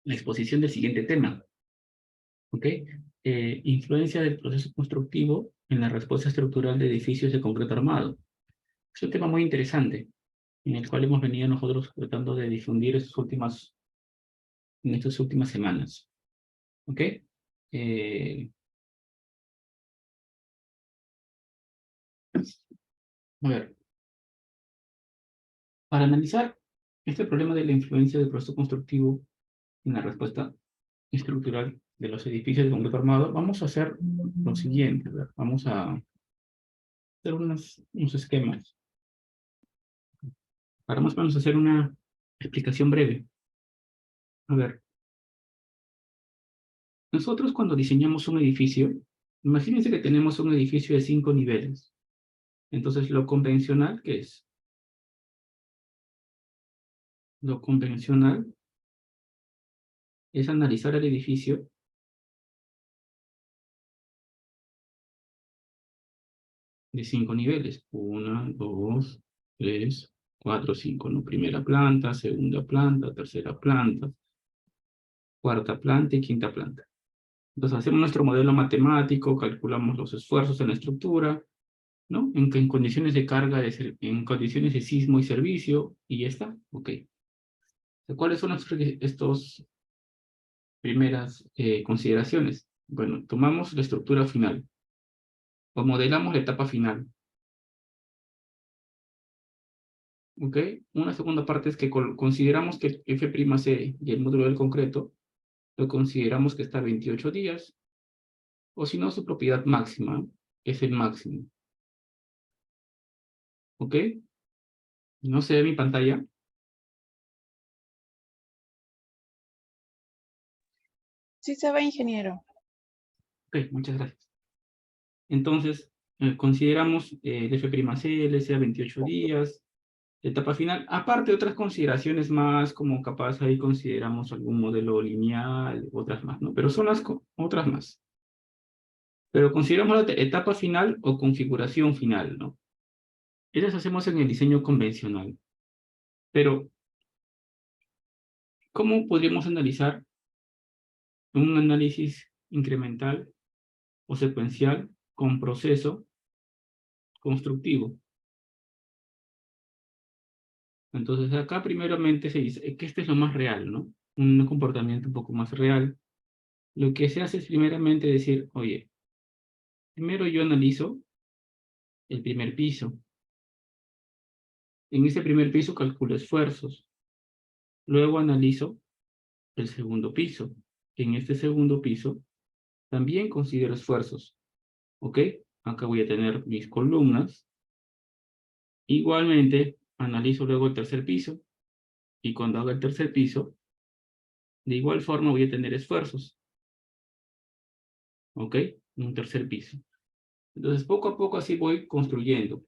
la exposición del siguiente tema. ¿Ok? Influencia del proceso constructivo en la respuesta estructural de edificios de concreto armado. Es un tema muy interesante, en el cual hemos venido nosotros tratando de difundir en estas últimas semanas. ¿Ok? A ver, para analizar este problema de la influencia del proceso constructivo en la respuesta estructural de los edificios de concreto armado, vamos a hacer lo siguiente. A ver, vamos a hacer unos esquemas para más o menos hacer una explicación breve. A ver, nosotros cuando diseñamos un edificio, imagínense que tenemos un edificio de 5 niveles. Entonces, lo convencional, ¿qué es? Lo convencional es analizar el edificio de 5 niveles. 1, 2, 3, 4, 5. ¿No? Primera planta, segunda planta, tercera planta, cuarta planta y quinta planta. Entonces, hacemos nuestro modelo matemático, calculamos los esfuerzos en la estructura, ¿no? En condiciones de carga, en condiciones de sismo y servicio, y ya está. Ok. ¿Cuáles son estas primeras consideraciones? Bueno, tomamos la estructura final, o modelamos la etapa final. ¿Ok? Una segunda parte es que consideramos que F'C y el módulo del concreto lo consideramos que está a 28 días, o si no, su propiedad máxima es el máximo. ¿Ok? ¿No se ve mi pantalla? Sí se ve, ingeniero. Ok, muchas gracias. Entonces, consideramos el F'C, LC a 28 días, etapa final, aparte de otras consideraciones más, como capaz ahí consideramos algún modelo lineal, otras más, ¿no? Pero son las otras más. Pero consideramos la etapa final o configuración final, ¿no? Esas hacemos en el diseño convencional. Pero, ¿cómo podríamos analizar un análisis incremental o secuencial con proceso constructivo? Entonces, acá primeramente se dice que este es lo más real, ¿no? Un comportamiento un poco más real. Lo que se hace es primeramente decir, oye, primero yo analizo el primer piso. En ese primer piso calculo esfuerzos. Luego analizo el segundo piso. En este segundo piso también considero esfuerzos. ¿Ok? Acá voy a tener mis columnas. Igualmente, analizo luego el tercer piso. Y cuando haga el tercer piso, de igual forma voy a tener esfuerzos. ¿Ok? Un tercer piso. Entonces, poco a poco así voy construyendo.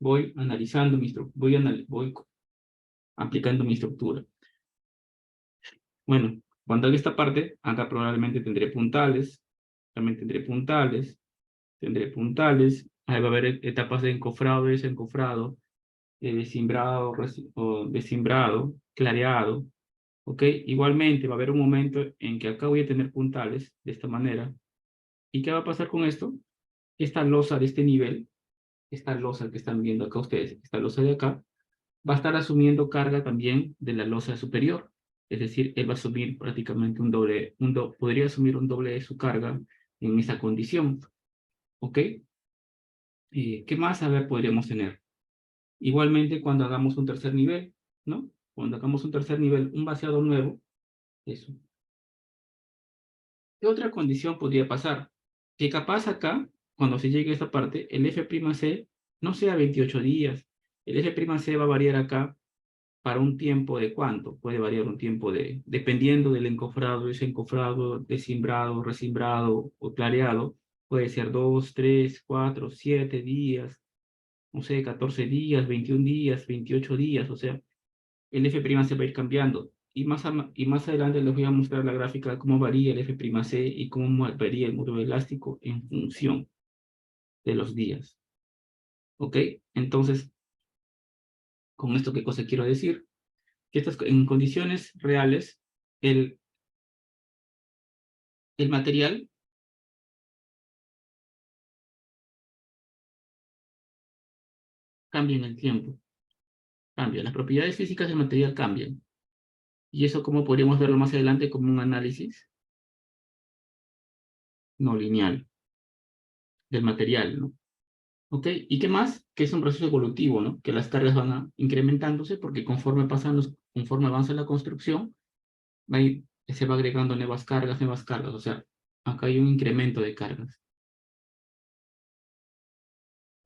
Voy analizando voy aplicando mi estructura. Bueno, cuando haga esta parte, acá probablemente tendré puntales, también tendré puntales, ahí va a haber etapas de encofrado y desencofrado, desimbrado, o desimbrado, clareado, ¿ok? Igualmente va a haber un momento en que acá voy a tener puntales, de esta manera, ¿y qué va a pasar con esto? Esta losa de este nivel, esta losa que están viendo acá ustedes, esta losa de acá, va a estar asumiendo carga también de la losa superior. Es decir, él va a asumir prácticamente podría asumir un doble de su carga en esa condición. ¿Ok? ¿Qué más, a ver, podríamos tener? Igualmente, cuando hagamos un tercer nivel, ¿no? Cuando hagamos un tercer nivel, un vaciado nuevo, eso. ¿Qué otra condición podría pasar? Que capaz acá, cuando se llegue a esta parte, el F'C no sea 28 días. El F'C va a variar acá para un tiempo de cuánto, puede variar un tiempo dependiendo del encofrado, desencofrado, desimbrado, resimbrado o clareado, puede ser 2, 3, 4, 7 días, no sé, 14 días, 21 días, 28 días, o sea, el F' se va a ir cambiando. Y más adelante les voy a mostrar la gráfica de cómo varía el F'C y cómo varía el módulo elástico en función de los días. ¿Ok? Entonces, con esto, ¿qué cosa quiero decir? Que en condiciones reales, el el material cambia en el tiempo. Cambia. Las propiedades físicas del material cambian. Y eso, ¿cómo podríamos verlo más adelante como un análisis no lineal del material, ¿no? ¿Ok? ¿Y qué más? Que es un proceso evolutivo, ¿no? Que las cargas incrementándose porque conforme avanza la construcción, se va agregando nuevas cargas. O sea, acá hay un incremento de cargas.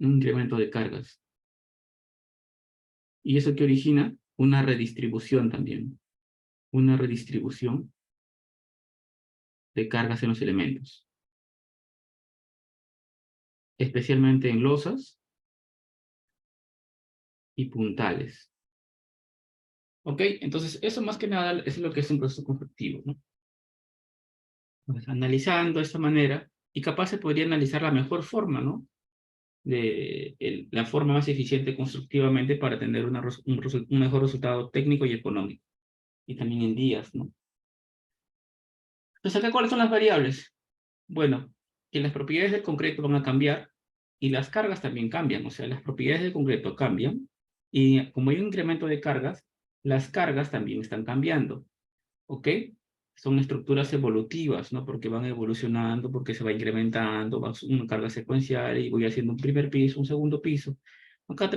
Un incremento de cargas. Y eso que origina una redistribución también. Una redistribución de cargas en los elementos. Especialmente en losas y puntales. ¿Ok? Entonces, eso más que nada es lo que es un proceso constructivo, ¿no? Pues, analizando de esta manera, y capaz se podría analizar la mejor forma, ¿no? La forma más eficiente constructivamente para tener un mejor resultado técnico y económico. Y también en días, ¿no? Entonces, acá, ¿cuáles son las variables? Bueno, que las propiedades del concreto van a cambiar y las cargas también cambian. O sea, las propiedades del concreto cambian y como hay un incremento de cargas, las cargas también están cambiando. ¿Ok? Son estructuras evolutivas, ¿no? Porque van evolucionando, porque se va incrementando, va una carga secuencial y voy haciendo un primer piso, un segundo piso. Acá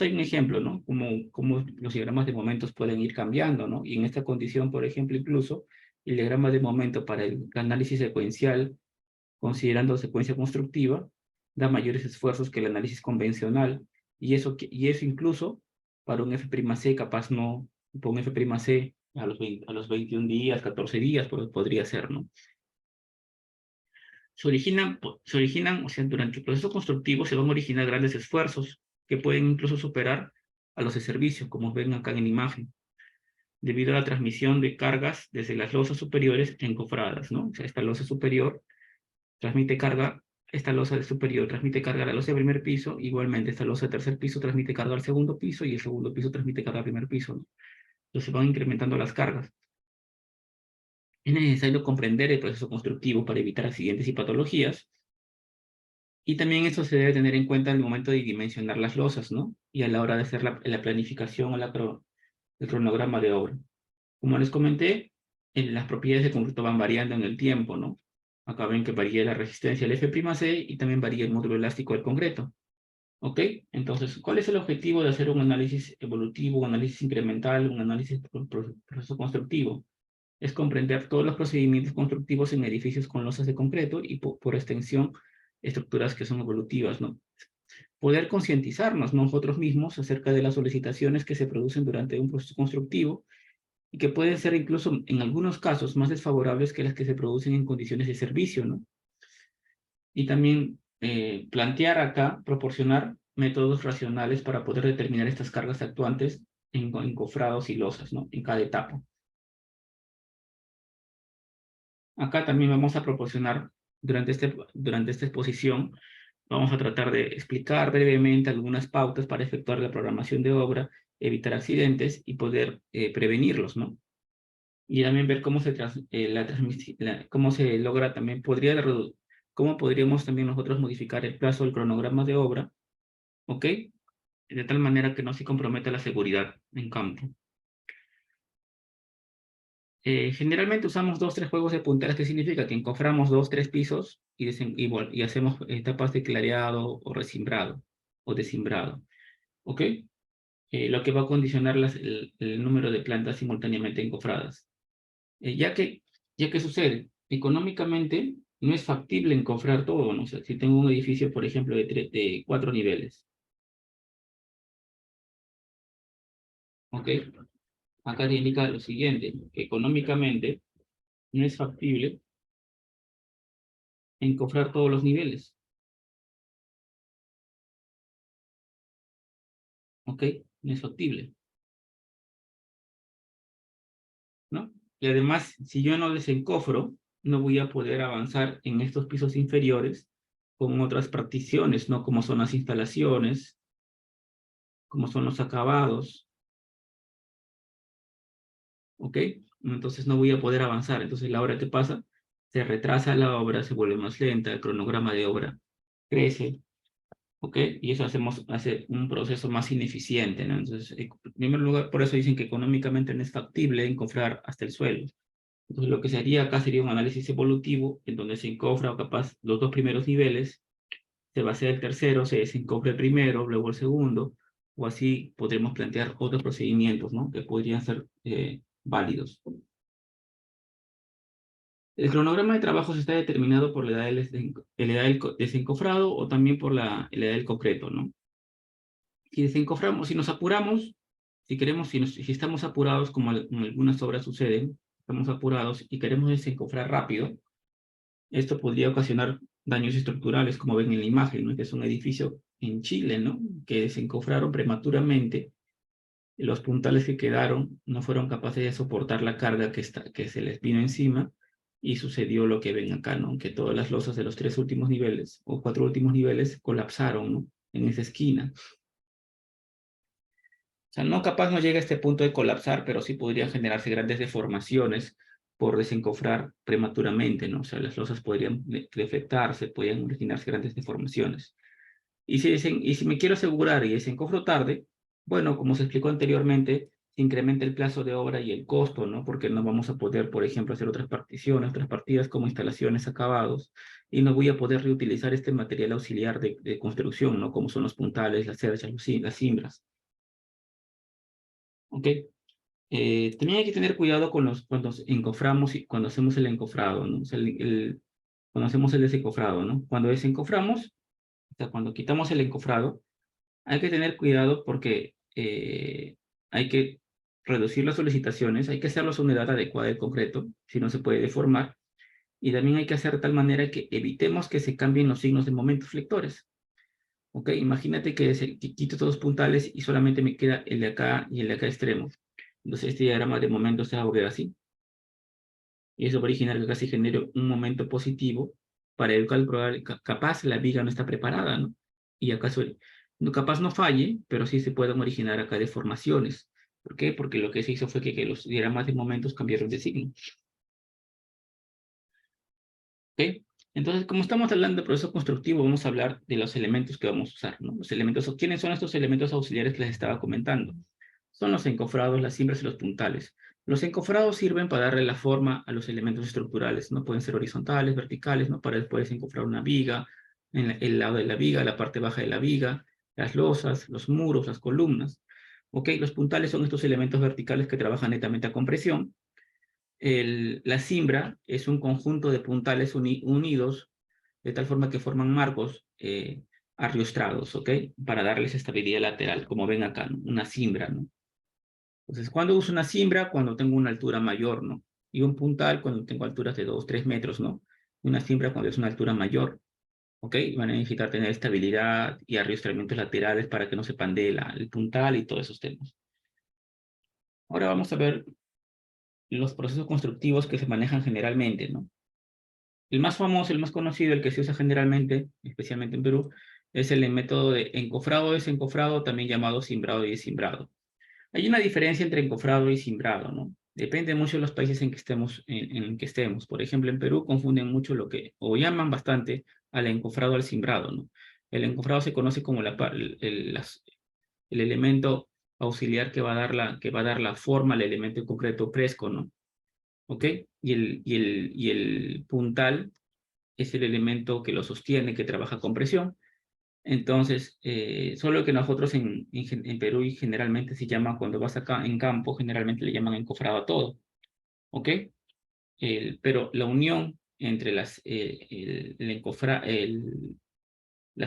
hay un ejemplo, ¿no? Como los diagramas de momentos pueden ir cambiando, ¿no? Y en esta condición, por ejemplo, incluso el diagrama de momento para el análisis secuencial, considerando secuencia constructiva, da mayores esfuerzos que el análisis convencional. Y eso incluso para un F'C capaz no, para un F'C a los 21 días, 14 días, podría ser, ¿no? O sea, durante el proceso constructivo se van a originar grandes esfuerzos que pueden incluso superar a los de servicio, como ven acá en la imagen, debido a la transmisión de cargas desde las losas superiores encofradas, ¿no? O sea, esta losa superior transmite carga, esta losa superior transmite carga a la losa de primer piso, igualmente esta losa de tercer piso transmite carga al segundo piso y el segundo piso transmite carga al primer piso, ¿no? Entonces van incrementando las cargas. Es necesario comprender el proceso constructivo para evitar accidentes y patologías. Y también esto se debe tener en cuenta en el momento de dimensionar las losas, ¿no? Y a la hora de hacer la planificación o el cronograma de obra. Como les comenté, las propiedades de concreto van variando en el tiempo, ¿no? Acá ven que varía la resistencia al F'C y también varía el módulo elástico del concreto. ¿Ok? Entonces, ¿cuál es el objetivo de hacer un análisis evolutivo, un análisis incremental, un análisis proceso constructivo? Es comprender todos los procedimientos constructivos en edificios con losas de concreto y por extensión estructuras que son evolutivas, ¿no? Poder concientizarnos nosotros mismos acerca de las solicitaciones que se producen durante un proceso constructivo y que pueden ser incluso en algunos casos más desfavorables que las que se producen en condiciones de servicio, ¿no? Y también plantear acá, proporcionar métodos racionales para poder determinar estas cargas actuantes en cofrados y losas, ¿no? En cada etapa. Acá también vamos a proporcionar, durante esta exposición, vamos a tratar de explicar brevemente algunas pautas para efectuar la programación de obra, evitar accidentes y poder prevenirlos, ¿no? Y también ver cómo se logra también, cómo podríamos también nosotros modificar el plazo del cronograma de obra, ¿ok? De tal manera que no se comprometa la seguridad en campo. Generalmente usamos 2-3 juegos de punteras, que significa que encoframos 2-3 pisos y hacemos etapas de clareado o recimbrado o desimbrado, ¿ok? Lo que va a condicionar el número de plantas simultáneamente encofradas. Ya que sucede, económicamente no es factible encofrar todo, ¿no? O sea, si tengo un edificio, por ejemplo, de 4 niveles, ¿ok? Acá te indica lo siguiente, que económicamente no es factible encofrar todos los niveles, ¿ok? No es factible, ¿no? Y además, si yo no desencofro, no voy a poder avanzar en estos pisos inferiores con otras particiones, ¿no? Como son las instalaciones, como son los acabados, ¿ok? Entonces no voy a poder avanzar. Entonces, ¿la hora qué pasa? se retrasa la obra, se vuelve más lenta, el cronograma de obra crece, ¿ok? Y eso hace un proceso más ineficiente, ¿no? Entonces, en primer lugar, por eso dicen que económicamente no es factible encofrar hasta el suelo. Entonces, lo que se haría acá sería un análisis evolutivo, en donde se encofra o capaz los dos primeros niveles, se vacía el tercero, se desencofra el primero, luego el segundo, o así podremos plantear otros procedimientos, ¿no? Que podrían ser válidos. El cronograma de trabajos está determinado por la edad del desencofrado o también por la edad del concreto, ¿no? Si desencoframos, si nos apuramos, si queremos, si estamos apurados, como en algunas obras suceden, estamos apurados y queremos desencofrar rápido, esto podría ocasionar daños estructurales, como ven en la imagen, ¿no? Que es un edificio en Chile, ¿no? Que desencofraron prematuramente. Los puntales que quedaron no fueron capaces de soportar la carga que se les vino encima y sucedió lo que ven acá, ¿no? Que todas las losas de los 3 últimos niveles o 4 últimos niveles colapsaron, ¿no? En esa esquina. O sea, no capaz no llega a este punto de colapsar, pero sí podrían generarse grandes deformaciones por desencofrar prematuramente, ¿no? O sea, las losas podrían defectarse, podrían originarse grandes deformaciones. Y si me quiero asegurar y desencofro tarde, bueno, como se explicó anteriormente, se incrementa el plazo de obra y el costo, ¿no? Porque no vamos a poder, por ejemplo, hacer otras particiones, otras partidas como instalaciones, acabados, y no voy a poder reutilizar este material auxiliar de construcción, ¿no? Como son los puntales, las cerchas, las cimbras. ¿Ok? También hay que tener cuidado cuando encoframos y cuando hacemos el encofrado, ¿no? O sea, cuando hacemos el desencofrado, ¿no? Cuando desencoframos, o sea, cuando quitamos el encofrado, hay que tener cuidado porque hay que reducir las solicitaciones, hay que hacerlo a una edad adecuada de concreto, si no se puede deformar, y también hay que hacer de tal manera que evitemos que se cambien los signos de momentos flectores. ¿Ok? Imagínate que quito todos los puntales y solamente me queda el de acá y el de acá extremo. Entonces este diagrama de momentos se va a volver así. Y eso va a originar que casi genere un momento positivo para el cual capaz la viga no está preparada, ¿no? Y acaso, no, capaz no falle, pero sí se pueden originar acá deformaciones. ¿Por qué? Porque lo que se hizo fue que los diagramas de momentos cambiaron de signo. ¿Ok? Entonces, como estamos hablando de proceso constructivo, vamos a hablar de los elementos que vamos a usar, ¿no? Los elementos, ¿quiénes son estos elementos auxiliares que les estaba comentando? Son los encofrados, las cimbras y los puntales. Los encofrados sirven para darle la forma a los elementos estructurales, ¿no? Pueden ser horizontales, verticales, ¿no? Para después encofrar una viga, en el lado de la viga, la parte baja de la viga, las losas, los muros, las columnas. ¿Ok? Los puntales son estos elementos verticales que trabajan netamente a compresión. La cimbra es un conjunto de puntales unidos de tal forma que forman marcos arriostrados, ¿ok? Para darles estabilidad lateral, como ven acá, ¿no? Una cimbra, ¿no? Entonces, ¿cuándo uso una cimbra? Cuando tengo una altura mayor, ¿no? Y un puntal cuando tengo alturas de 2, 3 metros, ¿no? Una cimbra cuando es una altura mayor, ¿ok? Y van a necesitar tener estabilidad y arriostramientos laterales para que no se pandee el puntal y todos esos temas. Ahora vamos a ver los procesos constructivos que se manejan generalmente, ¿no? El más famoso, el más conocido, el que se usa generalmente, especialmente en Perú, es el método de encofrado o desencofrado, también llamado cimbrado y descimbrado. Hay una diferencia entre encofrado y cimbrado, ¿no? Depende mucho de los países en que estemos, en que estemos. Por ejemplo, en Perú confunden mucho o llaman bastante al encofrado al cimbrado, ¿no? El encofrado se conoce como el elemento auxiliar que va a dar la forma al elemento en concreto fresco, ¿no? ¿Ok? Y el puntal es el elemento que lo sostiene, que trabaja con presión. Entonces, solo que nosotros en Perú y generalmente se llama, cuando vas acá en campo, generalmente le llaman encofrado a todo, ¿ok? Pero la unión entre las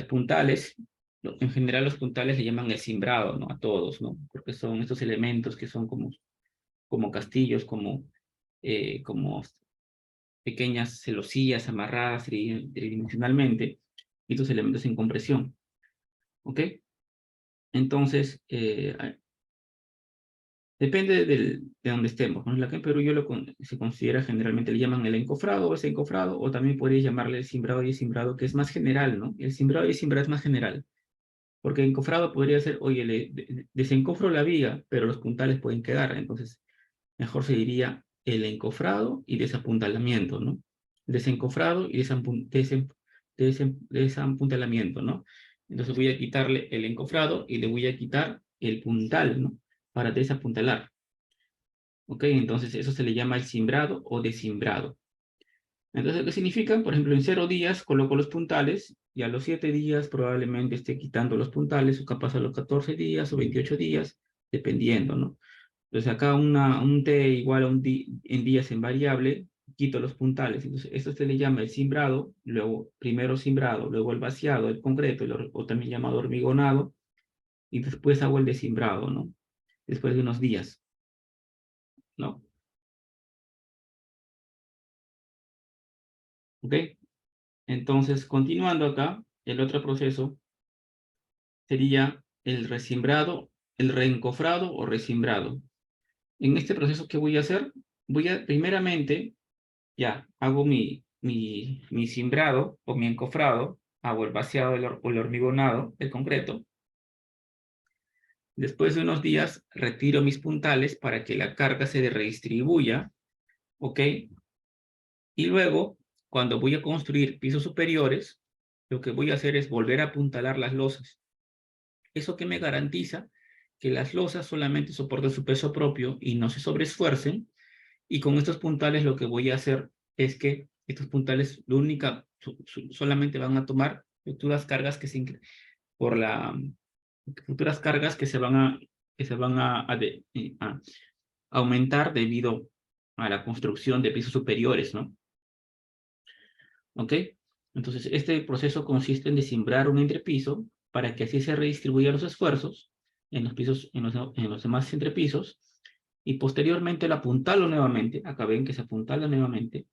puntales, en general los puntales le llaman el cimbrado, ¿no? A todos, ¿no? Porque son estos elementos que son como castillos, como pequeñas celosías amarradas tridimensionalmente, y estos elementos en compresión, ¿ok? Entonces, depende de donde estemos, ¿no? Acá en Perú se considera generalmente, le llaman el encofrado o ese encofrado, o también podría llamarle el cimbrado y el cimbrado, que es más general, ¿no? El cimbrado y el cimbrado es más general, porque encofrado podría ser, oye, desencofro la viga, pero los puntales pueden quedar, entonces mejor se diría el encofrado y desapuntalamiento, ¿no? desencofrado y desampuntalamiento, ¿no? Entonces voy a quitarle el encofrado y le voy a quitar el puntal, ¿no? Para desapuntalar. ¿Ok? Entonces eso se le llama el cimbrado o desimbrado. Entonces, ¿qué significa? Por ejemplo, en 0 días coloco los puntales y a los 7 días probablemente esté quitando los puntales, o capaz a los 14 días o 28 días, dependiendo, ¿no? Entonces acá un t igual a en días en variable, quito los puntales. Entonces esto se le llama el cimbrado, luego primero cimbrado, luego el vaciado, el concreto, o también llamado hormigonado, y después hago el desimbrado, ¿no? Después de unos días, ¿no? ¿Ok? Entonces, continuando acá, el otro proceso sería el resimbrado, el reencofrado o resimbrado. En este proceso, ¿qué voy a hacer? Primeramente, ya, hago mi cimbrado o mi encofrado, hago el vaciado o el hormigonado del concreto. Después de unos días, retiro mis puntales para que la carga se redistribuya, ¿ok? Y luego, cuando voy a construir pisos superiores, lo que voy a hacer es volver a apuntalar las losas. ¿Eso que me garantiza? Que las losas solamente soporten su peso propio y no se sobreesfuercen. Y con estos puntales lo que voy a hacer es que estos puntales solamente van a tomar futuras cargas por la futuras cargas que se van a aumentar debido a la construcción de pisos superiores, ¿no? ¿Ok? Entonces, este proceso consiste en descimbrar un entrepiso para que así se redistribuyan los esfuerzos en los pisos, en los demás entrepisos, y posteriormente lo apuntalo nuevamente. Acá ven que se apuntala nuevamente,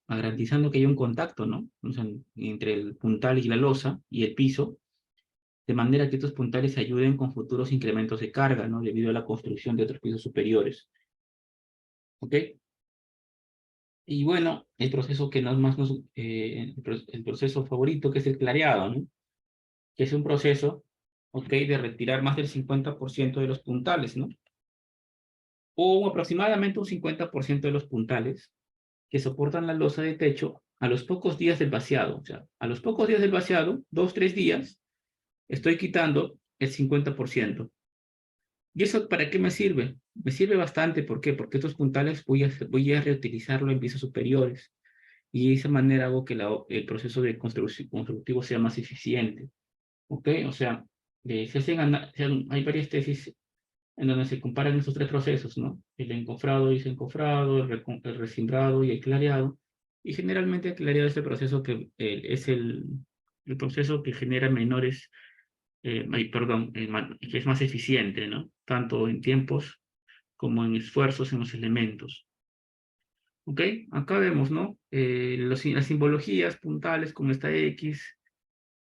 garantizando que haya un contacto, ¿no? O sea, entre el puntal y la losa y el piso, de manera que estos puntales ayuden con futuros incrementos de carga, ¿no? Debido a la construcción de otros pisos superiores. ¿Ok? Y bueno, el proceso que el proceso favorito, que es el clareado, ¿no? Que es un proceso, ¿ok? De retirar más del 50% de los puntales, ¿no? O aproximadamente un 50% de los puntales que soportan la losa de techo a los pocos días del vaciado. O sea, a los pocos días del vaciado, 2, 3 días, estoy quitando el 50%. ¿Y eso para qué me sirve? Me sirve bastante, ¿por qué? Porque estos puntales voy a reutilizarlo en pisos superiores. Y de esa manera hago que el proceso de constructivo sea más eficiente. ¿Ok? O sea, hay varias tesis en donde se comparan estos tres procesos, ¿no? El encofrado y desencofrado, el resimbrado y el clareado. Y generalmente el clareado es el proceso es el proceso que genera menores, perdón, que es más eficiente, ¿no? Tanto en tiempos como en esfuerzos en los elementos. ¿Ok? Acá vemos, ¿no? Las simbologías puntales con esta X,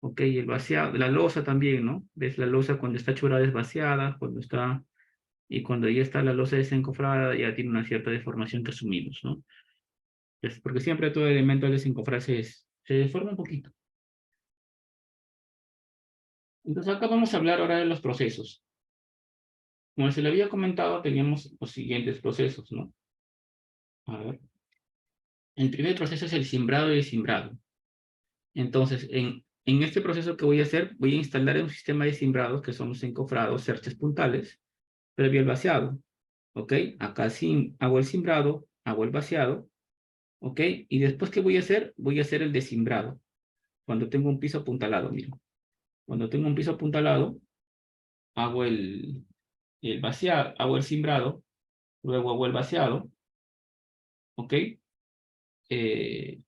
¿ok? El vaciado, la losa también, ¿no? Ves la losa cuando está chorada es vaciada, y cuando ya está la losa desencofrada ya tiene una cierta deformación que asumimos, ¿no? Porque siempre todo elemento al desencofrarse se deforma un poquito. Entonces acá vamos a hablar ahora de los procesos. Como se le había comentado, teníamos los siguientes procesos, ¿no? A ver. El primer proceso es el simbrado y el simbrado. Entonces, en este proceso que voy a hacer, voy a instalar un sistema de simbrados, que son los encofrados, cerches puntales, previo al vaciado. ¿Ok? Acá sí hago el simbrado, hago el vaciado, ¿ok? Y después, ¿qué voy a hacer? Voy a hacer el desimbrado. Cuando tengo un piso apuntalado, miren. Cuando tengo un piso apuntalado, hago el vaciado, hago el simbrado, luego hago el vaciado, ¿ok? Eh,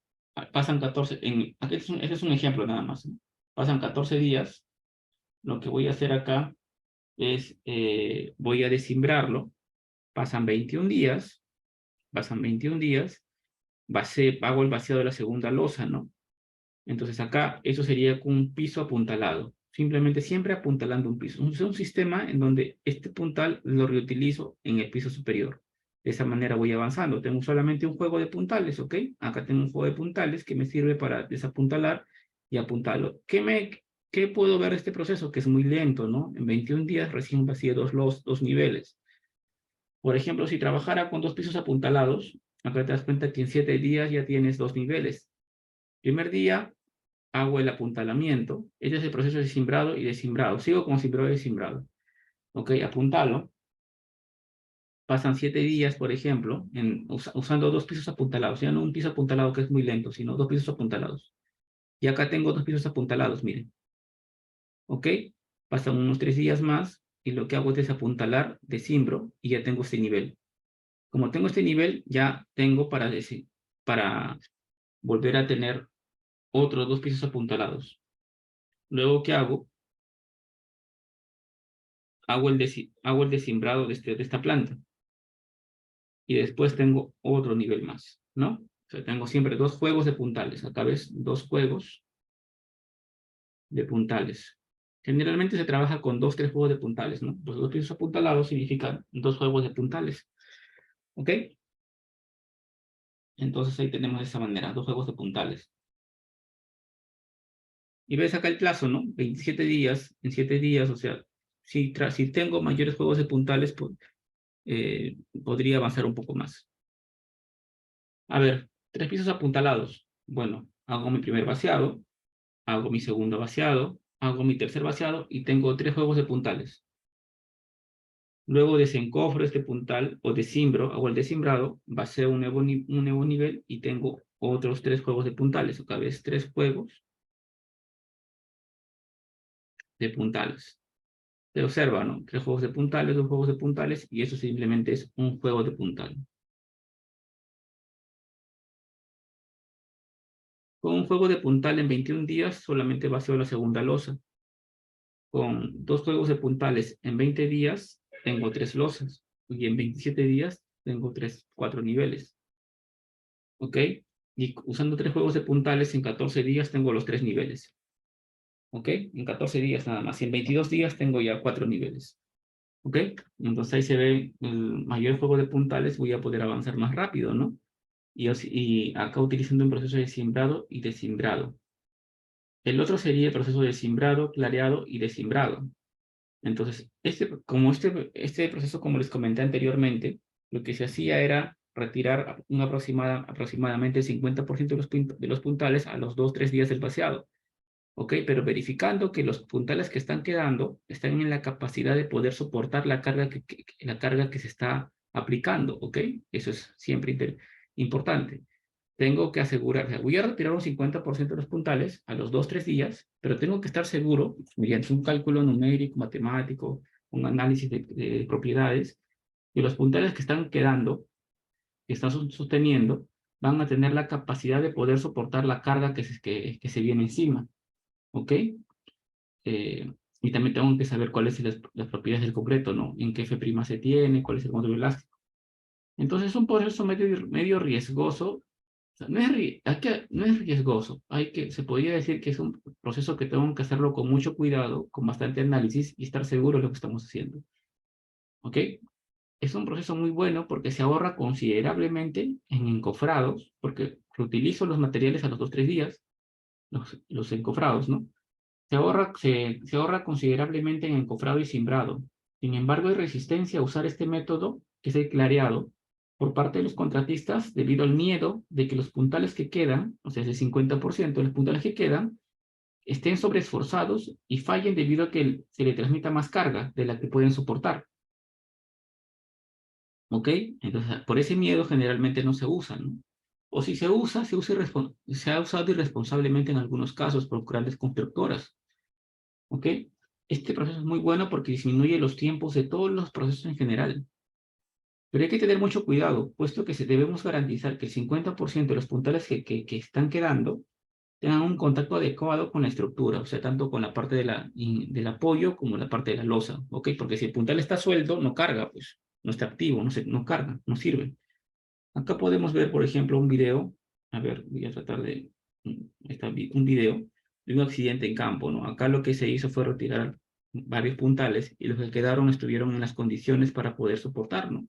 pasan 14, este es un ejemplo nada más, ¿no? Pasan 14 días, lo que voy a hacer acá es, voy a desimbrarlo, pasan 21 días, hago el vaciado de la segunda losa, ¿no? Entonces acá eso sería con un piso apuntalado, simplemente siempre apuntalando un piso. Es un sistema en donde este puntal lo reutilizo en el piso superior. De esa manera voy avanzando. Tengo solamente un juego de puntales, ¿ok? Acá tengo un juego de puntales que me sirve para desapuntalar y apuntarlo. ¿Qué puedo ver de este proceso? Que es muy lento, ¿no? En 21 días recién vacié dos niveles. Por ejemplo, si trabajara con dos pisos apuntalados, Acá te das cuenta que en 7 días ya tienes 2 niveles. Primer día hago el apuntalamiento. Este es el proceso de cimbrado y de cimbrado. Sigo con cimbrado y cimbrado. Ok, apuntalo. Pasan 7 días, por ejemplo, usando 2 pisos apuntalados. Ya no un piso apuntalado que es muy lento, sino 2 pisos apuntalados. Y acá tengo 2 pisos apuntalados, miren. Ok, pasan unos 3 días más y lo que hago es desapuntalar, descimbro y ya tengo este nivel. Como tengo este nivel, ya tengo para volver a tener otros 2 pisos apuntalados. Luego, ¿qué hago? Hago el descimbrado de esta planta. Y después tengo otro nivel más, ¿no? O sea, tengo siempre 2 juegos de puntales. Acá ves 2 juegos de puntales. Generalmente se trabaja con 2, 3 juegos de puntales, ¿no? Los 2 pisos apuntalados significan 2 juegos de puntales. ¿Ok? Entonces ahí tenemos de esa manera, 2 juegos de puntales. Y ves acá el plazo, ¿no? 27 días, en 7 días, o sea, si tengo mayores juegos de puntales, pues, podría avanzar un poco más. A ver, 3 pisos apuntalados. Bueno, hago mi primer vaciado, hago mi segundo vaciado, hago mi tercer vaciado y tengo 3 juegos de puntales. Luego desencofro este puntal o descimbro, hago el descimbrado, vacío un nuevo nivel y tengo otros 3 juegos de puntales. Otra vez 3 juegos de puntales. Se observa, ¿no? 3 juegos de puntales, 2 juegos de puntales y eso simplemente es un juego de puntal. Con un juego de puntal en 21 días solamente vacío la segunda losa. Con 2 juegos de puntales en 20 días tengo 3 losas y en 27 días tengo 4 niveles. ¿Ok? Y usando 3 juegos de puntales en 14 días tengo los 3 niveles. ¿Ok? En 14 días nada más. Y en 22 días tengo ya 4 niveles. ¿Ok? Entonces ahí se ve el mayor juego de puntales, voy a poder avanzar más rápido, ¿no? Y acá utilizando un proceso de cimbrado y descimbrado. El otro sería el proceso de cimbrado, clareado y descimbrado. Entonces, este proceso, como les comenté anteriormente, lo que se hacía era retirar aproximadamente el 50% de los puntales a los 2, 3 días del vaciado. ¿Ok? Pero verificando que los puntales que están quedando están en la capacidad de poder soportar la carga la carga que se está aplicando. ¿Ok? Eso es siempre importante. Tengo que asegurar, o sea, voy a retirar un 50% de los puntales a los 2, 3 días, pero tengo que estar seguro, mediante un cálculo numérico, matemático, un análisis de propiedades, que los puntales que están quedando, que están sosteniendo, van a tener la capacidad de poder soportar la carga que se viene encima. ¿Ok? Y también tengo que saber cuáles son las propiedades del concreto, ¿no? En qué F' se tiene, cuál es el módulo elástico. Entonces es un proceso medio riesgoso. O sea, no es riesgoso. Se podría decir que es un proceso que tengo que hacerlo con mucho cuidado, con bastante análisis y estar seguro de lo que estamos haciendo. ¿Ok? Es un proceso muy bueno porque se ahorra considerablemente en encofrados, porque reutilizo los materiales a los 2, 3 días, los encofrados, ¿no? Se ahorra considerablemente en encofrado y cimbrado. Sin embargo, hay resistencia a usar este método, que es el clareado, por parte de los contratistas debido al miedo de que los puntales que quedan, o sea, ese 50% de los puntales que quedan, estén sobreesforzados y fallen debido a que se le transmita más carga de la que pueden soportar. ¿Ok? Entonces, por ese miedo generalmente no se usan, ¿no? O si se ha usado irresponsablemente en algunos casos por grandes constructoras. ¿Ok? Este proceso es muy bueno porque disminuye los tiempos de todos los procesos en general. Pero hay que tener mucho cuidado, puesto que debemos garantizar que el 50% de los puntales que están quedando tengan un contacto adecuado con la estructura, o sea, tanto con la parte del apoyo como la parte de la losa, ¿ok? Porque si el puntal está suelto, no carga, pues, no está activo, no carga, no sirve. Acá podemos ver, por ejemplo, un video, a ver, voy a tratar de, un video de un accidente en campo, ¿no? Acá lo que se hizo fue retirar varios puntales y los que quedaron estuvieron en las condiciones para poder soportarlo.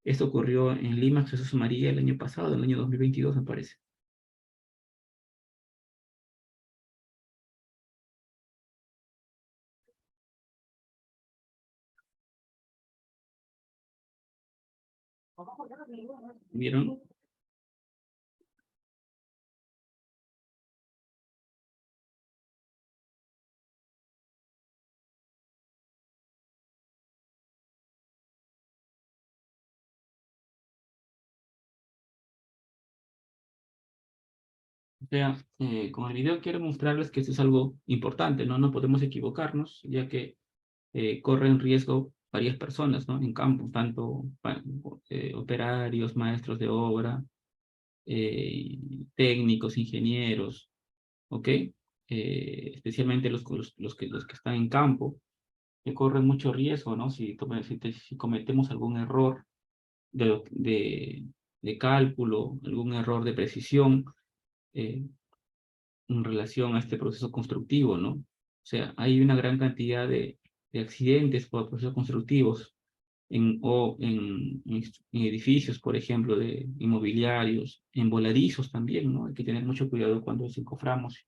Esto ocurrió en Lima, Jesús María, el año pasado, el año 2022, me parece. ¿Vieron? O sea, con el video quiero mostrarles que esto es algo importante, ¿no? No podemos equivocarnos, ya que corren riesgo varias personas, ¿no? En campo, tanto operarios, maestros de obra, técnicos, ingenieros, ¿ok? Especialmente los que están en campo, que corren mucho riesgo, ¿no? Si cometemos algún error de, de, de cálculo, algún error de precisión, eh, en relación a este proceso constructivo, ¿no? O sea, hay una gran cantidad de accidentes por procesos constructivos en edificios, por ejemplo, de inmobiliarios, en voladizos también, ¿no? Hay que tener mucho cuidado cuando desencoframos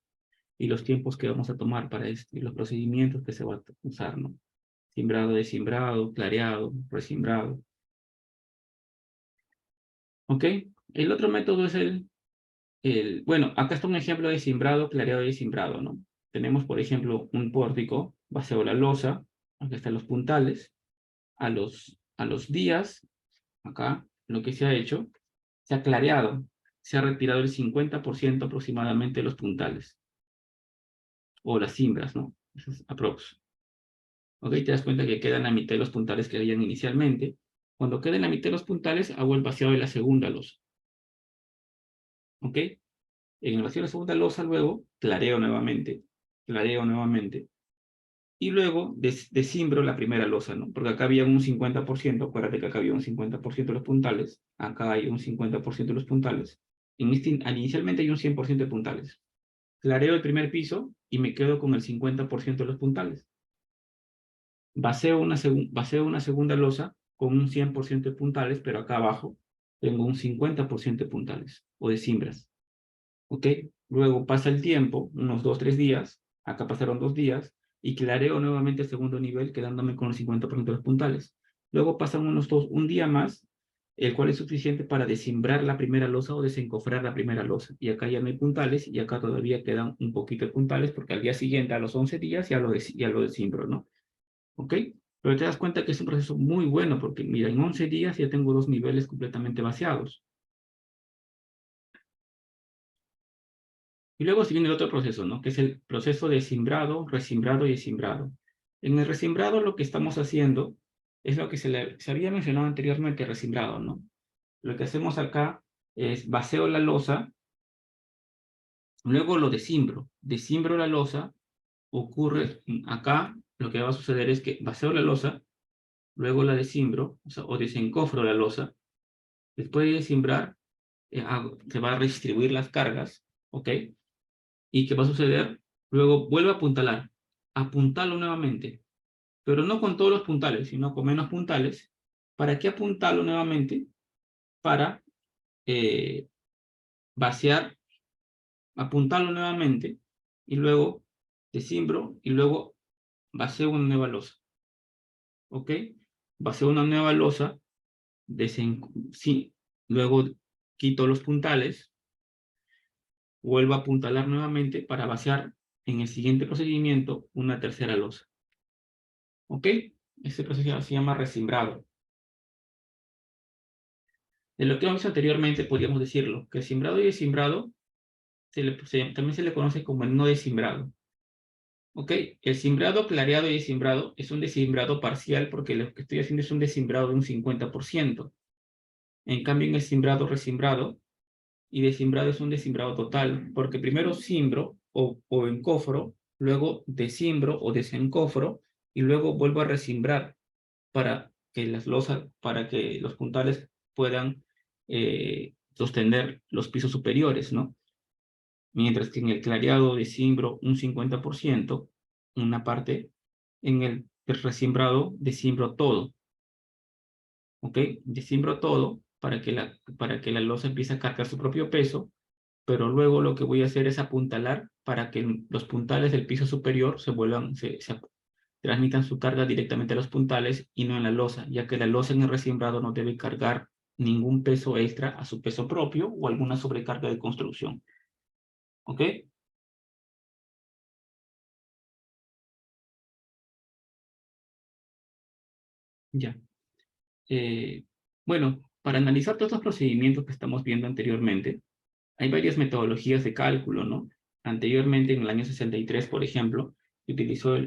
y los tiempos que vamos a tomar para esto y los procedimientos que se va a usar, ¿no? Cimbrado, desimbrado, clareado, resimbrado. ¿Ok? El otro método es bueno, acá está un ejemplo de cimbrado, clareado y cimbrado, ¿no? Tenemos, por ejemplo, un pórtico, baseo la losa, acá están los puntales, a los días, acá, lo que se ha hecho, se ha clareado, se ha retirado el 50% aproximadamente de los puntales, o las cimbras, ¿no? Eso es aprox. ¿Ok? Te das cuenta que quedan la mitad de los puntales que habían inicialmente. Cuando queden la mitad de los puntales, hago el vaciado de la segunda losa. ¿Ok? En el vacío de la segunda losa, luego clareo nuevamente, y luego descimbro la primera losa, ¿no? Porque acá había un 50%, acuérdate que acá había un 50% de los puntales, acá hay un 50% de los puntales, inicialmente hay un 100% de puntales. Clareo el primer piso y me quedo con el 50% de los puntales. Vaceo una segunda losa con un 100% de puntales, pero acá abajo tengo un 50% de puntales o de cimbras. ¿Ok? Luego pasa el tiempo, unos 2, 3 días, acá pasaron 2 días, y clareo nuevamente el segundo nivel, quedándome con el 50% de los puntales. Luego pasan un día más, el cual es suficiente para descimbrar la primera losa o desencofrar la primera losa. Y acá ya no hay puntales, y acá todavía quedan un poquito de puntales, porque al día siguiente, a los 11 días, ya lo descimbro, ¿no? ¿Ok? Pero te das cuenta que es un proceso muy bueno, porque mira, en 11 días ya tengo 2 niveles completamente vaciados. Y luego se viene el otro proceso, ¿no? Que es el proceso de simbrado, resimbrado y desimbrado. En el resimbrado lo que estamos haciendo es lo que se había mencionado anteriormente, resimbrado, ¿no? Lo que hacemos acá es vacío la losa, luego lo desimbro. Desimbro la losa, ocurre acá, lo que va a suceder es que vacío la losa, luego la desimbro, o desencofro la losa. Después de desimbrar, se va a redistribuir las cargas, ¿ok? ¿Y qué va a suceder? Luego vuelve a apuntalar. Apuntalo nuevamente, pero no con todos los puntales, sino con menos puntales. ¿Para qué apuntarlo nuevamente? Para eh, vaciar, apuntarlo nuevamente y luego desimbro y luego vacío una nueva losa. ¿Ok? Vacío una nueva losa, sí, luego quito los puntales, vuelvo a apuntalar nuevamente para vaciar en el siguiente procedimiento una tercera losa. ¿Ok? Este proceso se llama resimbrado. De lo que hemos visto anteriormente, podríamos decirlo, que el simbrado y desimbrado también se le conoce como el no desimbrado. ¿Ok? El simbrado clareado y desimbrado es un desimbrado parcial porque lo que estoy haciendo es un desimbrado de un 50%. En cambio, en el simbrado resimbrado y desimbrado es un desimbrado total, porque primero simbro o encofro, luego desimbro o desencofro y luego vuelvo a resimbrar para que los puntales puedan sostener los pisos superiores, ¿no? Mientras que en el clareado desimbro un 50%, una parte, en el resimbrado desimbro todo, ¿ok? Desimbro todo para que la losa empiece a cargar su propio peso, pero luego lo que voy a hacer es apuntalar para que los puntales del piso superior se transmitan su carga directamente a los puntales y no en la losa, ya que la losa en el resimbrado no debe cargar ningún peso extra a su peso propio o alguna sobrecarga de construcción. ¿Ok? Ya. Eh, bueno, para analizar todos los procedimientos que estamos viendo anteriormente, hay varias metodologías de cálculo, ¿no? Anteriormente, en el año 63, por ejemplo, se utilizó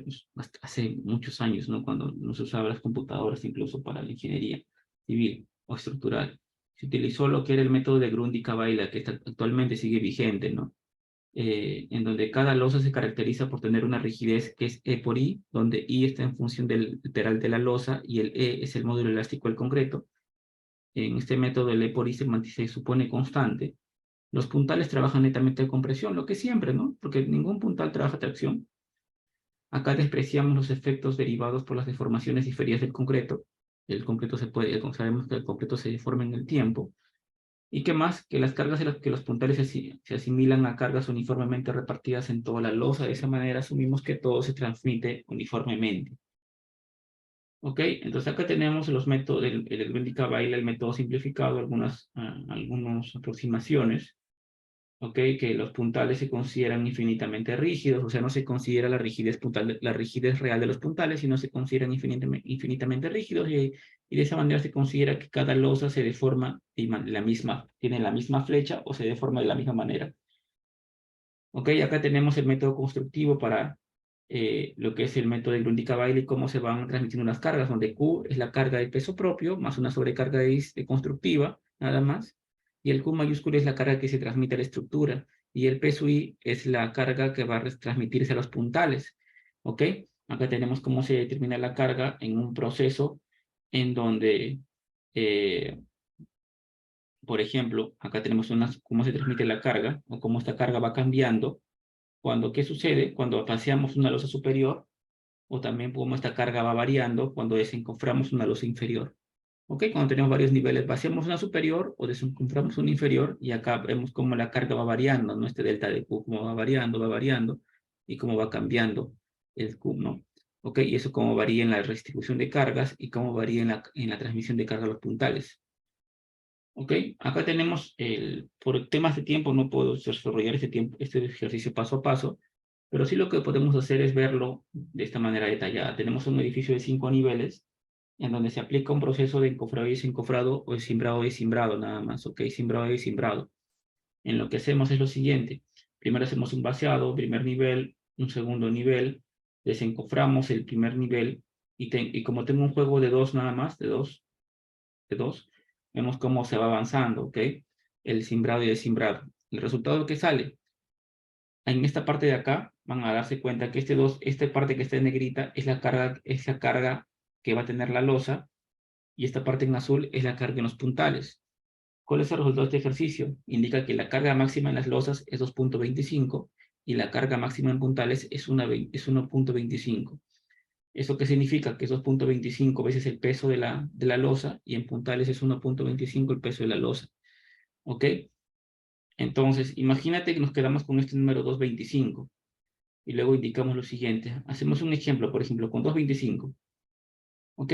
hace muchos años, ¿no? Cuando no se usaban las computadoras incluso para la ingeniería civil o estructural. Se utilizó lo que era el método de Grundy-Cavayla, que actualmente sigue vigente, ¿no? En donde cada losa se caracteriza por tener una rigidez que es E por I, donde I está en función del lateral de la losa y el E es el módulo elástico del concreto. En este método el E por I se supone constante. Los puntales trabajan netamente de compresión, lo que siempre, ¿no? Porque ningún puntal trabaja tracción. Acá despreciamos los efectos derivados por las deformaciones diferidas del concreto. El concreto sabemos que el concreto se deforma en el tiempo. ¿Y qué más? Que las cargas en las que los puntales se asimilan a cargas uniformemente repartidas en toda la losa. De esa manera asumimos que todo se transmite uniformemente. ¿Ok? Entonces acá tenemos los métodos, el Grundy-Cavayla, el método simplificado, algunas aproximaciones. ¿Ok? Que los puntales se consideran infinitamente rígidos, o sea, no se considera la rigidez la rigidez real de los puntales, sino se consideran infinitamente rígidos y de esa manera se considera que cada losa se deforma tiene la misma flecha o se deforma de la misma manera. ¿Ok? Acá tenemos el método constructivo para lo que es el método de Grundy-Cavayla y cómo se van transmitiendo las cargas, donde Q es la carga de peso propio más una sobrecarga de constructiva, nada más, y el Q mayúsculo es la carga que se transmite a la estructura, y el peso I es la carga que va a transmitirse a los puntales. ¿Ok? Acá tenemos cómo se determina la carga en un proceso en donde, por ejemplo, acá tenemos cómo se transmite la carga, o cómo esta carga va cambiando. ¿Qué sucede? Cuando paseamos una losa superior, o también cómo esta carga va variando cuando desencoframos una losa inferior. ¿Ok? Cuando tenemos varios niveles, vaciamos una superior o desencoframos una inferior, y acá vemos cómo la carga va variando, ¿no? Este delta de Q, cómo va variando, y cómo va cambiando el Q, ¿no? ¿Ok? Y eso cómo varía en la redistribución de cargas y cómo varía en la transmisión de carga a los puntales. ¿Ok? Acá tenemos, por temas de tiempo no puedo desarrollar este ejercicio paso a paso, pero sí lo que podemos hacer es verlo de esta manera detallada. Tenemos un edificio de 5 niveles en donde se aplica un proceso de encofrado y desencofrado o de cimbrado y cimbrado nada más, ¿ok? Cimbrado y cimbrado. En lo que hacemos es lo siguiente. Primero hacemos un vaciado, primer nivel, un segundo nivel, desencoframos el primer nivel y como tengo un juego de 2 nada más, de dos, vemos cómo se va avanzando, ¿ok? El cimbrado y descimbrado. El resultado que sale, en esta parte de acá, van a darse cuenta que esta parte que está en negrita es la carga que va a tener la losa, y esta parte en azul es la carga en los puntales. ¿Cuál es el resultado de este ejercicio? Indica que la carga máxima en las losas es 2.25 y la carga máxima en puntales es 1.25. ¿Eso qué significa? Que es 2.25 veces el peso de la losa, y en puntales es 1.25 el peso de la losa. ¿Ok? Entonces, imagínate que nos quedamos con este número 2.25 y luego indicamos lo siguiente. Hacemos un ejemplo, por ejemplo, con 2.25. ¿Ok?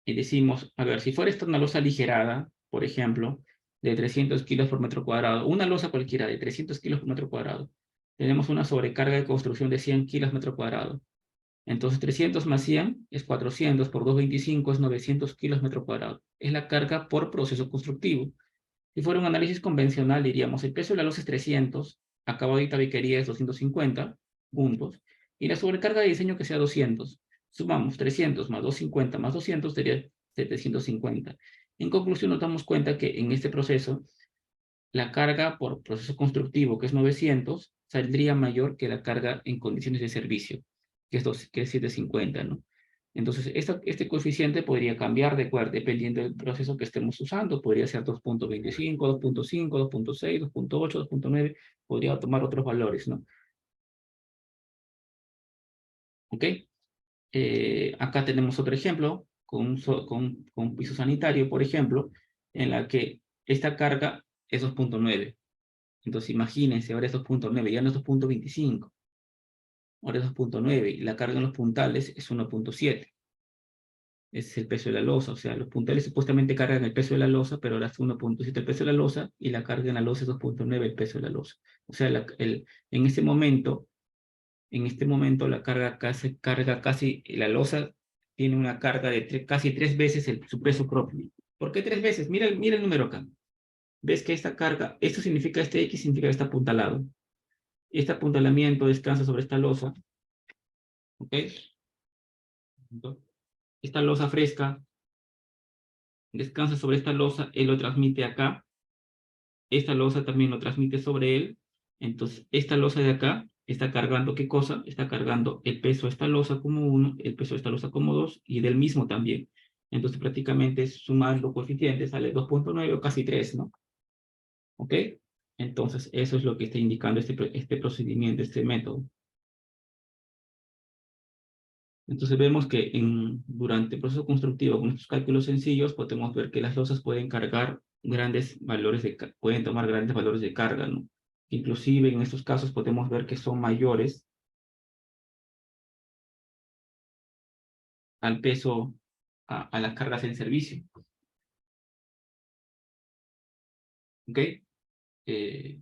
Y decimos, a ver, si fuera esta una losa aligerada, por ejemplo, de 300 kilos por metro cuadrado, una losa cualquiera de 300 kilos por metro cuadrado, tenemos una sobrecarga de construcción de 100 kilos metro cuadrado. Entonces 300 más 100 es 400, por 225 es 900 kilos metro cuadrado. Es la carga por proceso constructivo. Si fuera un análisis convencional, diríamos el peso de la losa es 300, acabado de tabiquería es 250 puntos, y la sobrecarga de diseño que sea 200. Sumamos 300 más 250 más 200 sería 750. En conclusión, nos damos cuenta que en este proceso, la carga por proceso constructivo, que es 900, saldría mayor que la carga en condiciones de servicio, que es 750, ¿no? Entonces, este coeficiente podría cambiar dependiendo del proceso que estemos usando. Podría ser 2.25, 2.5, 2.6, 2.8, 2.9. Podría tomar otros valores, ¿no? ¿Ok? Acá tenemos otro ejemplo con un piso sanitario, por ejemplo, en la que esta carga es 2.9. Entonces, imagínense, ahora es 2.9, ya no es 2.25. Ahora es 2.9 y la carga en los puntales es 1.7. Ese es el peso de la losa, o sea, los puntales supuestamente cargan el peso de la losa, pero ahora es 1.7 el peso de la losa, y la carga en la losa es 2.9 el peso de la losa. O sea, en este momento la carga casi, la losa tiene una carga de casi 3 veces su peso propio. ¿Por qué 3 veces? Mira el número acá. ves que esta carga, esto significa este X, significa que está apuntalado. Este apuntalamiento descansa sobre esta losa, ¿ok? Esta losa fresca descansa sobre esta losa, él lo transmite acá, esta losa también lo transmite sobre él, entonces esta losa de acá está cargando, ¿qué cosa? Está cargando el peso de esta losa como 1, el peso de esta losa como 2, y del mismo también. Entonces prácticamente sumando coeficientes sale 2.9 o casi 3, ¿no? ¿Ok? Entonces eso es lo que está indicando este procedimiento, este método. Entonces vemos que durante el proceso constructivo con estos cálculos sencillos podemos ver que las losas pueden cargar grandes valores pueden tomar grandes valores de carga, ¿no? Inclusive en estos casos podemos ver que son mayores al peso, a las cargas en servicio. ¿Ok? Eh,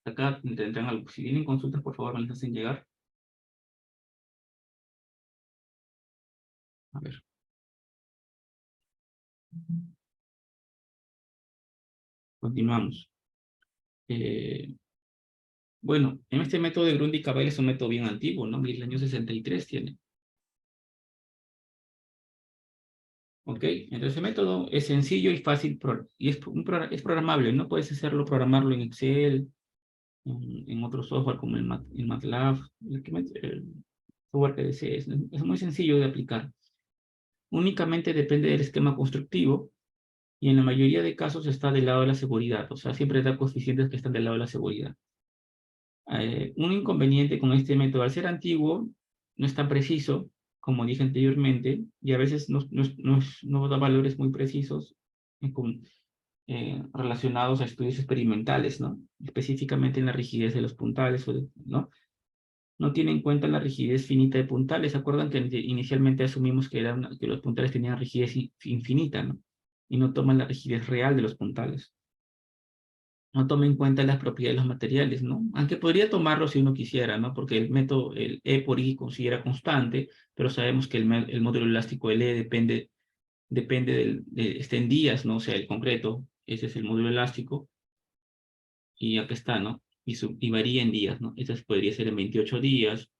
Acá tendrán algo. Si tienen consultas, por favor, me las hacen llegar. A ver. Continuamos. Bueno, en este método de Grundy-Cabell es un método bien antiguo, ¿no? El año 63 tiene. ¿Ok? Entonces el método es sencillo y fácil y es programable, ¿no? Puedes programarlo en Excel, en otro software como el MATLAB, el software que desees. Es muy sencillo de aplicar. Únicamente depende del esquema constructivo y en la mayoría de casos está del lado de la seguridad, o sea, siempre da coeficientes que están del lado de la seguridad. Un inconveniente con este método, al ser antiguo, no es tan preciso, como dije anteriormente, y a veces no da valores muy precisos relacionados a estudios experimentales, ¿no? Específicamente en la rigidez de los puntales, ¿no? No tiene en cuenta la rigidez finita de puntales. ¿Se acuerdan que inicialmente asumimos que los puntales tenían rigidez infinita, ¿no? Y no toman la rigidez real de los puntales. No toma en cuenta las propiedades de los materiales, ¿no? Aunque podría tomarlo si uno quisiera, ¿no? Porque el método, el E por I considera constante, pero sabemos que el módulo elástico del E depende está en días, ¿no? O sea, el concreto, ese es el módulo elástico, y acá está, ¿no? Y varía en días, ¿no? Esto podría ser en 28 días,